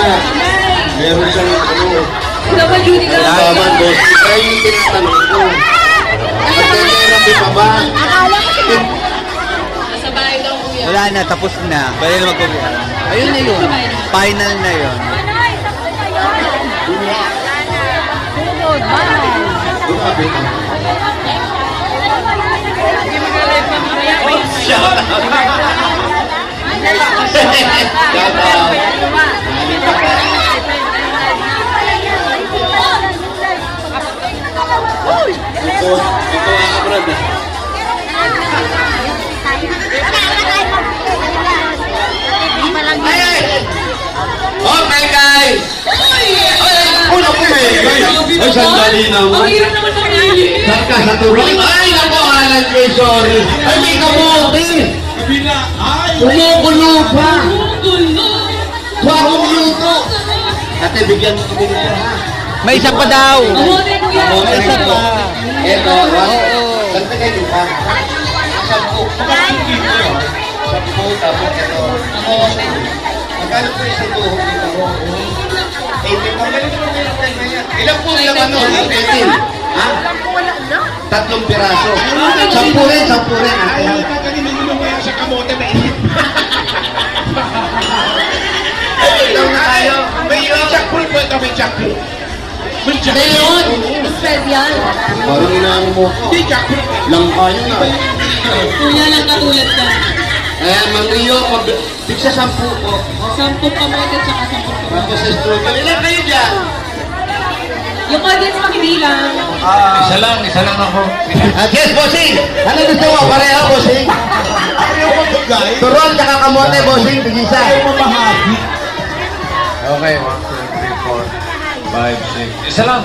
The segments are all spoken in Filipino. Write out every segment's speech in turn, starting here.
nga. Meron siyang ano. Naman Judy ka. Nalaman, boss. Kaya yung tinatanong ko. Nagte-therapy pa ba? Sa bahay daw kuya. Wala na, tapos na. Bali na magkukuha. Ayun na yun. Final na yun. Grabe ka. Shout out. Ito ang brad. Okay guys! Una po ay sandali na mo. Ang hirap naman mamili. Saan ka sa turon? Ay, naku, Alan Kay, sorry. Ay, may kamote. Kumukulo pa. Bagong luto. Ate, bigyan mo kami nito, ha? May isa pa daw. Kamote kuya. Kamote Isa rin pa. to. Eto, Oo. Santa kayo din pa. Sampu. Sampu, tapos ito. Kamote. Magkano po isa ito? 18 pa. Ilan po ilang ano? 18. Ha? Tatlong piraso. Sampu rin, sampu rin. Ayaw na kanina nilong ngayon sa kamote na init. Ilaw na tayo. May jackpot po ito, may jackpot. May jackpot. Ngayon, special. Parang inaano mo ko. May jackpot. Lang kayo na. Kuya lang katulad ka. Ayan, Mang Rio, tigsa 10 po. 10 kamote tsaka 10 kamote. Tapos sa studio. Ilan kayo dyan? Yung audience makibilang. Isa lang ako. Yes, bossing! Ano gusto mo? Pareho, bossing? Ayaw ko to, guys. Turon, tsaka kamote, bossing. Tigisa. Ayaw mo mahagi. Okay, 1, 2, 3, 4, 5, 6. Isa lang.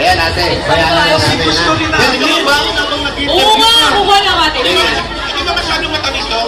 Ayan, ate. Bayanan na natin, Gusto ha? din namin. Pwede ka ba? Habang nakita. Oo nga, kuha lang ate. Hindi ba masyadong matamis to?